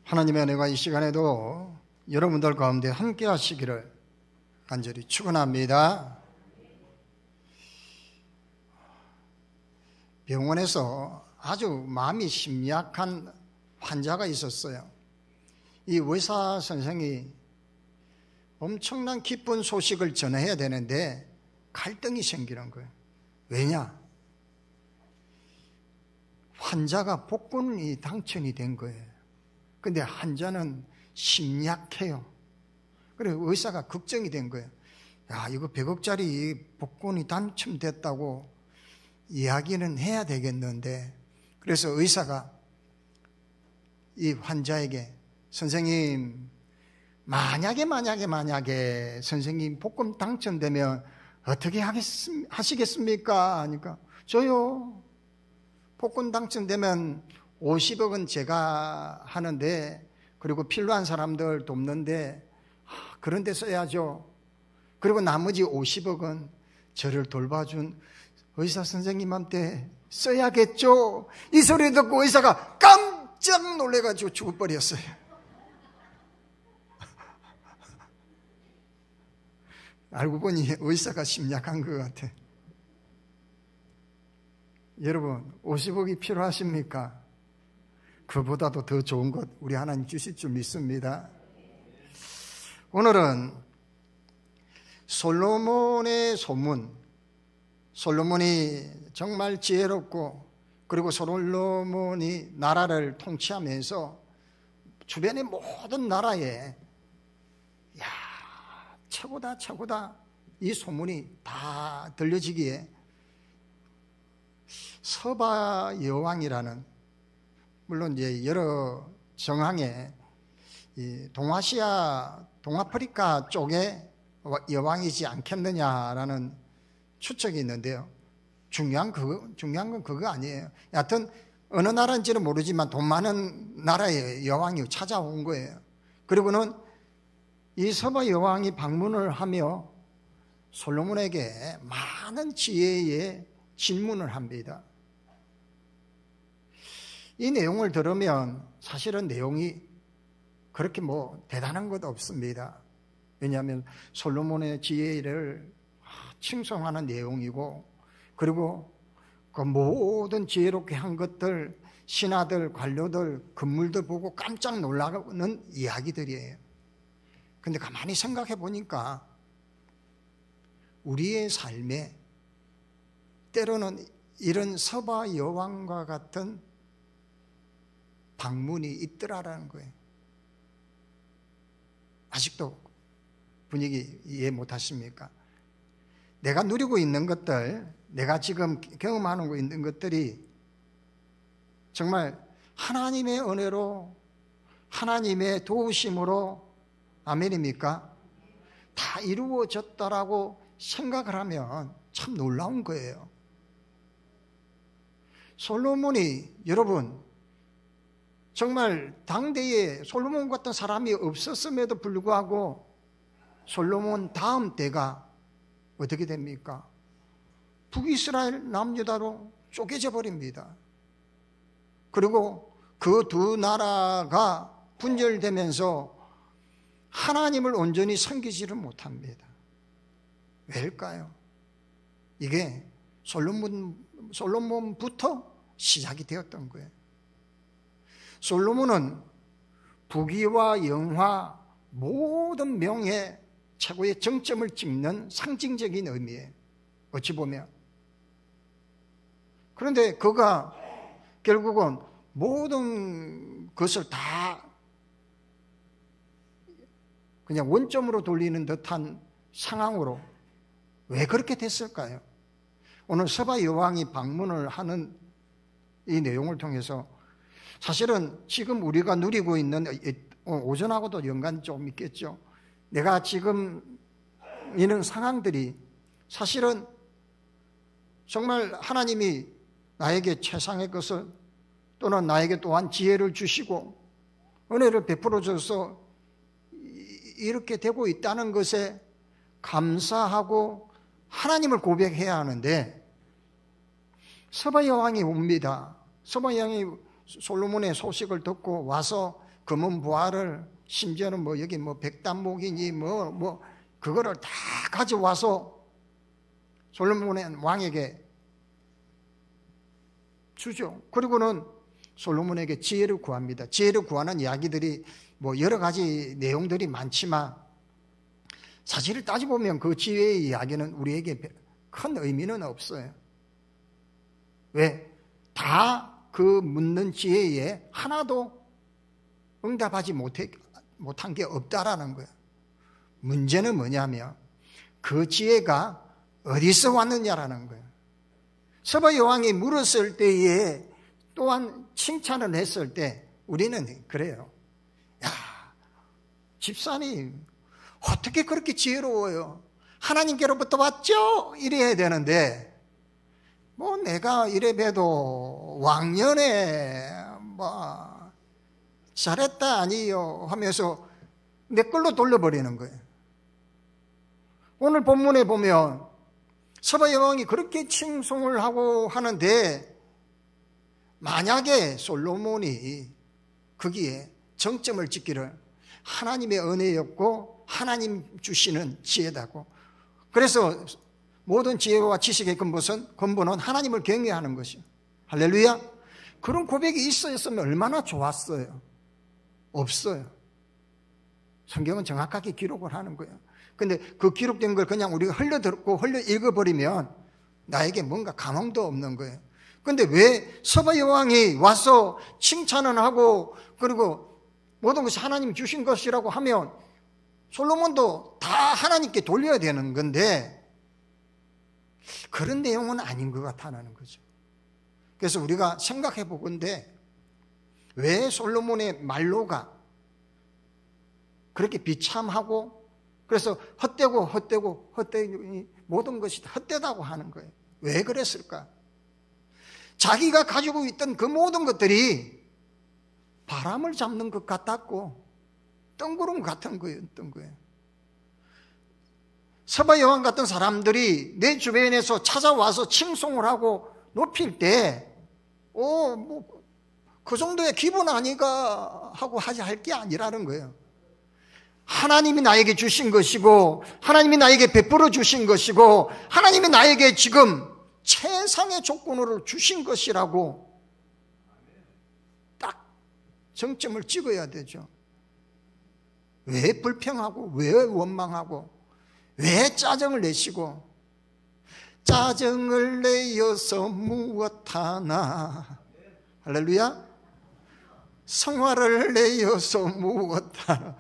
하나님의 은혜가 이 시간에도 여러분들 가운데 함께 하시기를 간절히 축원합니다. 병원에서 아주 마음이 심약한 환자가 있었어요. 이 의사 선생이 엄청난 기쁜 소식을 전해야 되는데 갈등이 생기는 거예요. 왜냐? 환자가 복권이 당첨이 된 거예요. 근데 환자는 심약해요. 그래서 의사가 걱정이 된 거예요. 야, 이거 100억짜리 복권이 당첨됐다고 이야기는 해야 되겠는데, 그래서 의사가 이 환자에게 선생님, 만약에 선생님 복권 당첨되면 어떻게 하시겠습니까? 하니까 저요, 복권 당첨되면 50억은 제가 하는데, 그리고 필요한 사람들 돕는데 그런 데 써야죠. 그리고 나머지 50억은 저를 돌봐준 의사 선생님한테 써야겠죠. 이 소리 듣고 의사가 깜짝 놀래가지고 죽어버렸어요. 알고 보니 의사가 심약한 것 같아. 여러분, 50억이 필요하십니까? 그보다도 더 좋은 것 우리 하나님 주실 줄 믿습니다. 오늘은 솔로몬의 소문, 솔로몬이 정말 지혜롭고, 그리고 솔로몬이 나라를 통치하면서 주변의 모든 나라에 야, 최고다 이 소문이 다 들려지기에 서바 여왕이라는, 물론 이제 여러 정황에 이 동아시아, 동아프리카 쪽에 여왕이지 않겠느냐라는 추측이 있는데요. 중요한 건 그거 아니에요. 여하튼 어느 나라인지는 모르지만 돈 많은 나라에 여왕이 찾아온 거예요. 그리고는 이 서바 여왕이 방문을 하며 솔로몬에게 많은 지혜의 질문을 합니다. 이 내용을 들으면 사실은 내용이 그렇게 대단한 것 없습니다. 왜냐하면 솔로몬의 지혜를 칭송하는 내용이고, 그리고 그 모든 지혜롭게 한 것들, 신하들, 관료들, 건물들 보고 깜짝 놀라는 이야기들이에요. 근데 가만히 생각해 보니까 우리의 삶에 때로는 이런 서바 여왕과 같은 방문이 있더라라는 거예요. 아직도 분위기 이해 못 하십니까? 내가 누리고 있는 것들, 내가 지금 경험하고 있는 것들이 정말 하나님의 은혜로, 하나님의 도우심으로, 아멘입니까? 다 이루어졌다라고 생각을 하면 참 놀라운 거예요. 솔로몬이, 여러분, 정말 당대에 솔로몬 같은 사람이 없었음에도 불구하고 솔로몬 다음 때가 어떻게 됩니까? 북이스라엘 남유다로 쪼개져 버립니다. 그리고 그 두 나라가 분열되면서 하나님을 온전히 섬기지를 못합니다. 왜일까요? 이게 솔로몬부터 시작이 되었던 거예요. 솔로몬은 부귀와 영화, 모든 명예, 최고의 정점을 찍는 상징적인 의미예요. 어찌 보면. 그런데 그가 결국은 모든 것을 다 그냥 원점으로 돌리는 듯한 상황으로 왜 그렇게 됐을까요? 오늘 서바 여왕이 방문을 하는 이 내용을 통해서 사실은 지금 우리가 누리고 있는, 오전하고도 연관이 좀 있겠죠. 내가 지금 이런 상황들이 사실은 정말 하나님이 나에게 최상의 것을, 또는 나에게 또한 지혜를 주시고 은혜를 베풀어 줘서 이렇게 되고 있다는 것에 감사하고 하나님을 고백해야 하는데, 서바 여왕이 옵니다. 서바 여왕이 솔로몬의 소식을 듣고 와서 금은 보화를 심지어는 뭐 여기 뭐 백단목이니 뭐 그거를 다 가져와서 솔로몬의 왕에게 주죠. 그리고는 솔로몬에게 지혜를 구합니다. 지혜를 구하는 이야기들이 뭐 여러 가지 내용들이 많지만 사실을 따져보면 그 지혜의 이야기는 우리에게 큰 의미는 없어요. 왜? 다 그 묻는 지혜에 하나도 응답하지 못한 게 없다라는 거예요. 문제는 뭐냐면 그 지혜가 어디서 왔느냐라는 거예요. 서바 여왕이 물었을 때에 또한 칭찬을 했을 때 우리는 그래요. 야, 집사님 어떻게 그렇게 지혜로워요? 하나님께로부터 왔죠? 이래야 되는데 뭐 내가 이래 봬도 왕년에 뭐 잘했다 아니요 하면서 내 걸로 돌려버리는 거예요. 오늘 본문에 보면 서바 여왕이 그렇게 칭송을 하고 하는데 만약에 솔로몬이 거기에 정점을 찍기를 하나님의 은혜였고 하나님 주시는 지혜다고, 그래서 모든 지혜와 지식의 근본은 하나님을 경외하는 것이요. 할렐루야. 그런 고백이 있었으면 얼마나 좋았어요. 없어요. 성경은 정확하게 기록을 하는 거예요. 근데 그 기록된 걸 그냥 우리가 흘려듣고 흘려 읽어버리면 나에게 뭔가 감흥도 없는 거예요. 근데 왜 서바 여왕이 와서 칭찬을 하고 그리고 모든 것이 하나님 주신 것이라고 하면 솔로몬도 다 하나님께 돌려야 되는 건데 그런 내용은 아닌 것 같다는 거죠. 그래서 우리가 생각해 보건대 왜 솔로몬의 말로가 그렇게 비참하고 그래서 헛되고 모든 것이 헛되다고 하는 거예요. 왜 그랬을까? 자기가 가지고 있던 그 모든 것들이 바람을 잡는 것 같았고 뜬구름 같은 거였던 거예요. 서바 여왕 같은 사람들이 내 주변에서 찾아와서 칭송을 하고 높일 때 그 정도의 기분 아니가 하고 할 게 아니라는 거예요. 하나님이 나에게 주신 것이고 하나님이 나에게 베풀어 주신 것이고 하나님이 나에게 지금 최상의 조건으로 주신 것이라고 딱 정점을 찍어야 되죠. 왜 불평하고 왜 원망하고 왜 짜증을 내시고 짜증을 내어서 무엇하나, 할렐루야. 성화를 내어서 무엇하나.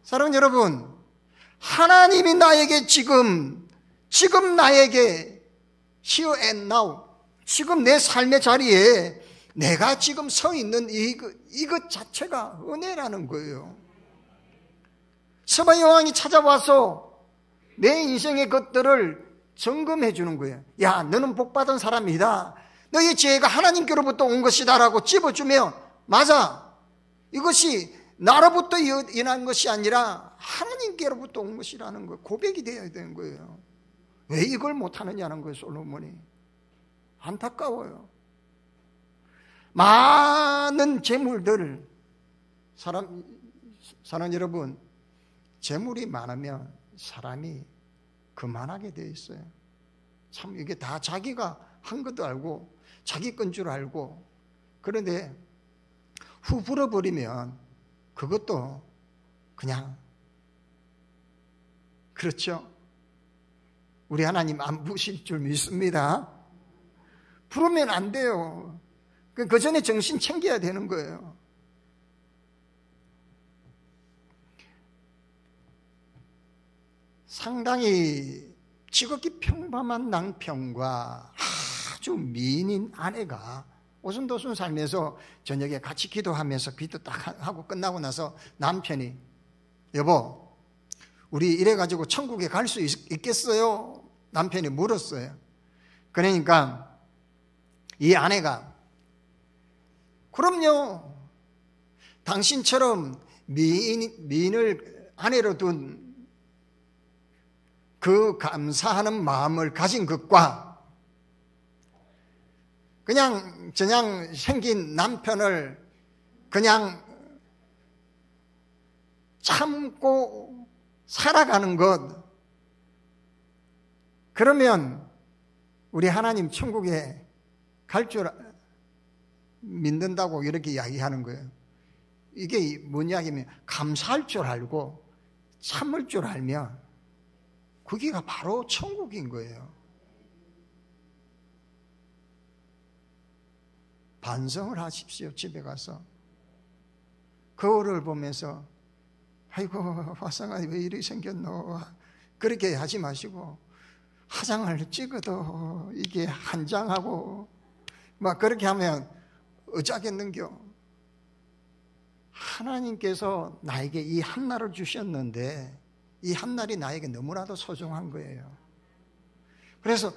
사랑하는 여러분, 하나님이 나에게 지금 나에게 here and now, 지금 내 삶의 자리에 내가 지금 서 있는 이것 자체가 은혜라는 거예요. 서바 여왕이 찾아와서 내 인생의 것들을 점검해 주는 거예요. 야, 너는 복받은 사람이다. 너의 지혜가 하나님께로부터 온 것이다라고 찝어주면 맞아. 이것이 나로부터 인한 것이 아니라 하나님께로부터 온 것이라는 거 고백이 되어야 되는 거예요. 왜 이걸 못하느냐는 거예요. 솔로몬이. 안타까워요. 많은 재물들, 사랑 여러분, 재물이 많으면 사람이 그만하게 되어 있어요. 참 이게 다 자기가 한 것도 알고 자기 건 줄 알고, 그런데 후 불어버리면 그것도 그냥 그렇죠. 우리 하나님 안 부실 줄 믿습니다. 부르면 안 돼요. 그 전에 정신 챙겨야 되는 거예요. 상당히 지극히 평범한 남편과 아주 미인인 아내가 오순도순 살면서 저녁에 같이 기도하면서 기도 딱 하고 끝나고 나서 남편이 여보, 우리 이래가지고 천국에 갈 수 있겠어요? 남편이 물었어요. 그러니까 이 아내가 그럼요. 당신처럼 미인을 아내로 둔 그 감사하는 마음을 가진 것과 그냥 생긴 남편을 그냥 참고 살아가는 것, 그러면 우리 하나님 천국에 갈 줄 믿는다고 이렇게 이야기하는 거예요. 이게 뭔 이야기냐면 감사할 줄 알고 참을 줄 알면 거기가 바로 천국인 거예요. 반성을 하십시오. 집에 가서 거울을 보면서 아이고 화상아 왜 이렇게 생겼노, 그렇게 하지 마시고 화장을 찍어도 이게 한장하고 막 그렇게 하면 어쩌겠는겨. 하나님께서 나에게 이 한날을 주셨는데 이 한날이 나에게 너무나도 소중한 거예요. 그래서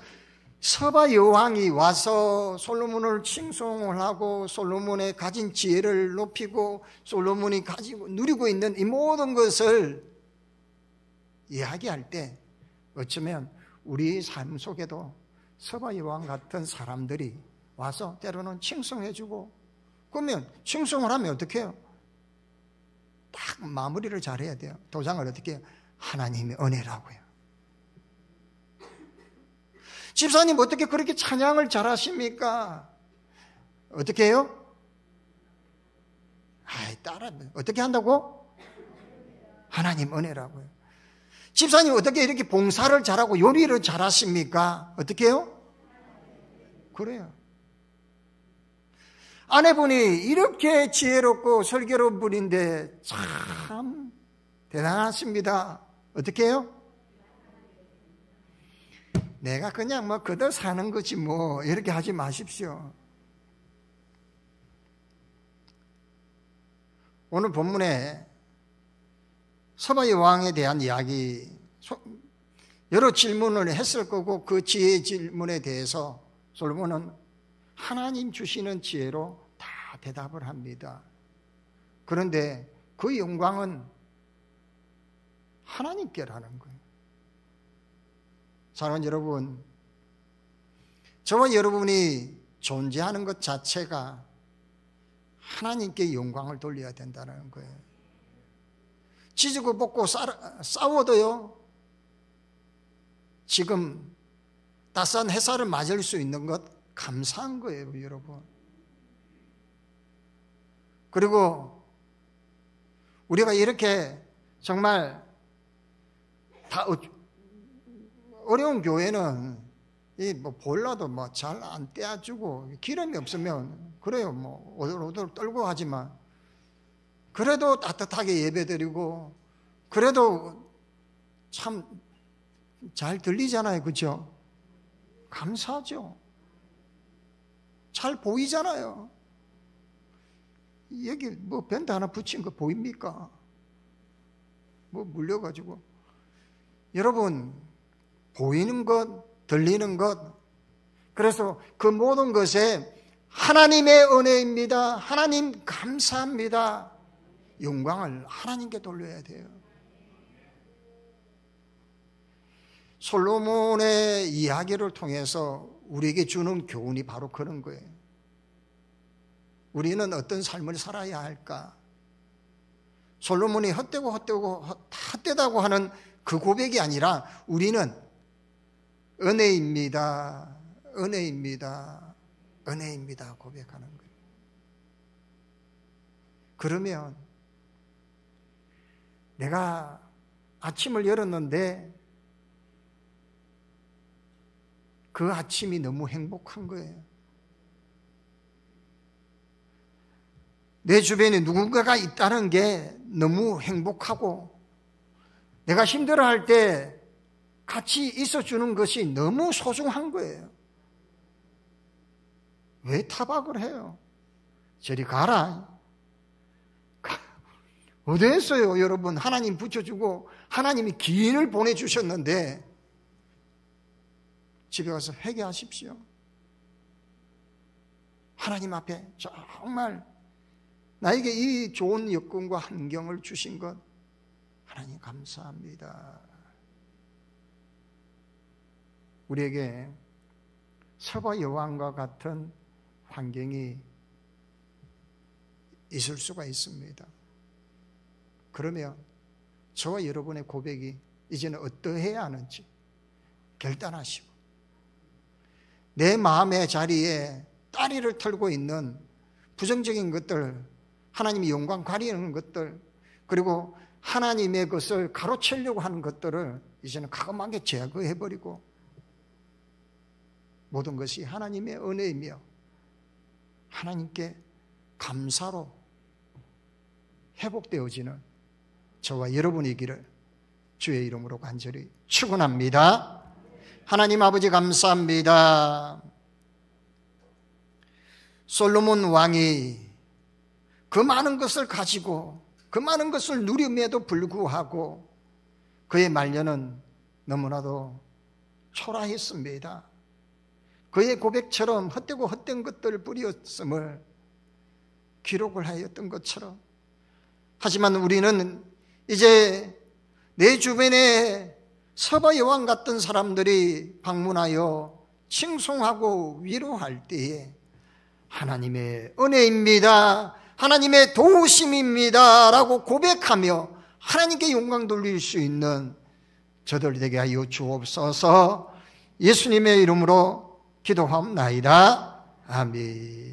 서바 여왕이 와서 솔로몬을 칭송을 하고 솔로몬의 가진 지혜를 높이고 솔로몬이 가지고 누리고 있는 이 모든 것을 이야기할 때 어쩌면 우리 삶 속에도 서바 여왕 같은 사람들이 와서 때로는 칭송해주고, 그러면 칭송을 하면 어떻게 해요? 딱 마무리를 잘해야 돼요. 도장을 어떻게 해요? 하나님의 은혜라고요. 집사님 어떻게 그렇게 찬양을 잘하십니까? 어떻게 해요? 따라 어떻게 한다고? 하나님 은혜라고요. 집사님 어떻게 이렇게 봉사를 잘하고 요리를 잘하십니까? 어떻게 해요? 그래요. 아내분이 이렇게 지혜롭고 설교로운 분인데 참 대단하십니다. 어떻게 해요? 내가 그냥 뭐 그대로 사는 거지 뭐 이렇게 하지 마십시오. 오늘 본문에 서바 여왕에 대한 이야기, 여러 질문을 했을 거고 그 지혜의 질문에 대해서 솔로몬은 하나님 주시는 지혜로 다 대답을 합니다. 그런데 그 영광은 하나님께라는 거예요. 사랑하는 여러분, 저와 여러분이 존재하는 것 자체가 하나님께 영광을 돌려야 된다는 거예요. 지지고 볶고 싸워도요, 지금 따스한 햇살을 맞을 수 있는 것 감사한 거예요, 여러분. 그리고 우리가 이렇게 정말 다 어려운 교회는 이 뭐 보일러도 뭐 잘 안 떼어주고 기름이 없으면 그래요, 뭐 오돌오돌 떨고 하지만 그래도 따뜻하게 예배드리고 그래도 참 잘 들리잖아요, 그렇죠? 감사하죠. 잘 보이잖아요. 여기 뭐 밴드 하나 붙인 거 보입니까? 뭐 물려가지고. 여러분, 보이는 것, 들리는 것, 그래서 그 모든 것에 하나님의 은혜입니다. 하나님 감사합니다. 영광을 하나님께 돌려야 돼요. 솔로몬의 이야기를 통해서 우리에게 주는 교훈이 바로 그런 거예요. 우리는 어떤 삶을 살아야 할까? 솔로몬이 헛되다고 하는 그 고백이 아니라 우리는 은혜입니다, 은혜입니다, 은혜입니다 고백하는 거예요. 그러면 내가 아침을 열었는데 그 아침이 너무 행복한 거예요. 내 주변에 누군가가 있다는 게 너무 행복하고 내가 힘들어할 때 같이 있어주는 것이 너무 소중한 거예요. 왜 타박을 해요? 저리 가라. 어디했어요, 여러분? 하나님 붙여주고 하나님이 기인을 보내주셨는데 집에 가서 회개하십시오. 하나님 앞에 정말 나에게 이 좋은 여건과 환경을 주신 것 하나님 감사합니다. 우리에게 서바 여왕과 같은 환경이 있을 수가 있습니다. 그러면 저와 여러분의 고백이 이제는 어떠해야 하는지 결단하시고, 내 마음의 자리에 따리를 털고 있는 부정적인 것들, 하나님이 영광 가리는 것들, 그리고 하나님의 것을 가로채려고 하는 것들을 이제는 과감하게 제거해버리고, 모든 것이 하나님의 은혜이며 하나님께 감사로 회복되어지는 저와 여러분이기를 주의 이름으로 간절히 축원합니다. 하나님 아버지 감사합니다. 솔로몬 왕이 그 많은 것을 가지고 그 많은 것을 누림에도 불구하고 그의 말년은 너무나도 초라했습니다. 그의 고백처럼 헛되고 헛된 것들을 뿌렸음을 기록을 하였던 것처럼, 하지만 우리는 이제 내 주변에 서바 여왕 같은 사람들이 방문하여 칭송하고 위로할 때에 하나님의 은혜입니다, 하나님의 도우심입니다 라고 고백하며 하나님께 영광 돌릴 수 있는 저들 되게 하여 주옵소서. 예수님의 이름으로 기도하옵나이다. 아멘.